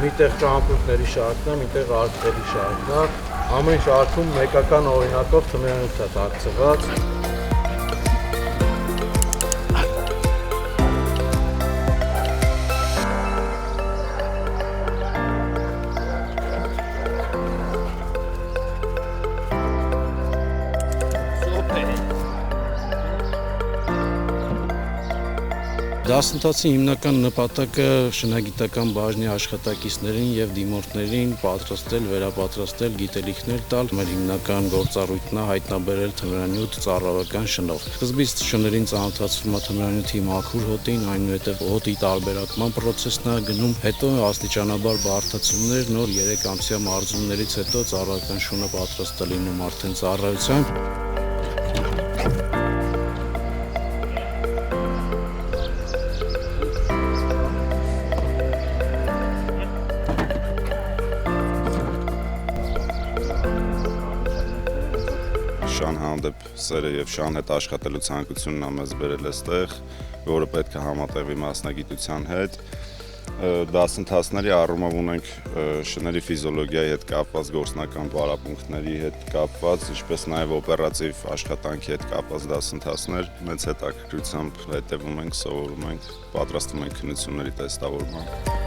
Միտեղ ճամփորդների շարքն է, միտեղ արկղերի շարքն է, ամեն շարքում մեկական օրինակով թմրանյութ է դարձված։ Դասընթացի հիմնական նպատակը շնագիտական բաժնի աշխատակիցներին եւ դիմորդներին պատրաստել, վերապատրաստել, գիտելիքներ տալ։ Մեր հիմնական գործառույթն է հայտնաբերել թմրանյութ ծառայական շնով։ Սկզբից շներին ծանոթացվում է թմրանյութի մաքուր հոտին, այնուհետև հոտի տարբերակման process-ն է գնում, հետո աստիճանաբար բարդացումներ, նոր 3 ամսյա մարզումներից հետո ծառայական շունը պատրաստ է լինում արդեն ծառայության։ Շան հանդեպ սերը եւ շան հետ աշխատելու ցանկությունն է մեզ բերել այստեղ, որը պետք է համատեղվի մասնագիտության հետ։ Դասընթացների առումով ունենք շների ֆիզիոլոգիայի հետ կապված գործնական պարապմունքների հետ կապված, ինչպես նաեւ օպերատիվ աշխատանքի հետ կապված դասընթացներ։ Մեծ հետաքրքրությամբ հետևում ենք, սովորում ենք, պատրաստվում ենք քննությունների տեստավորման։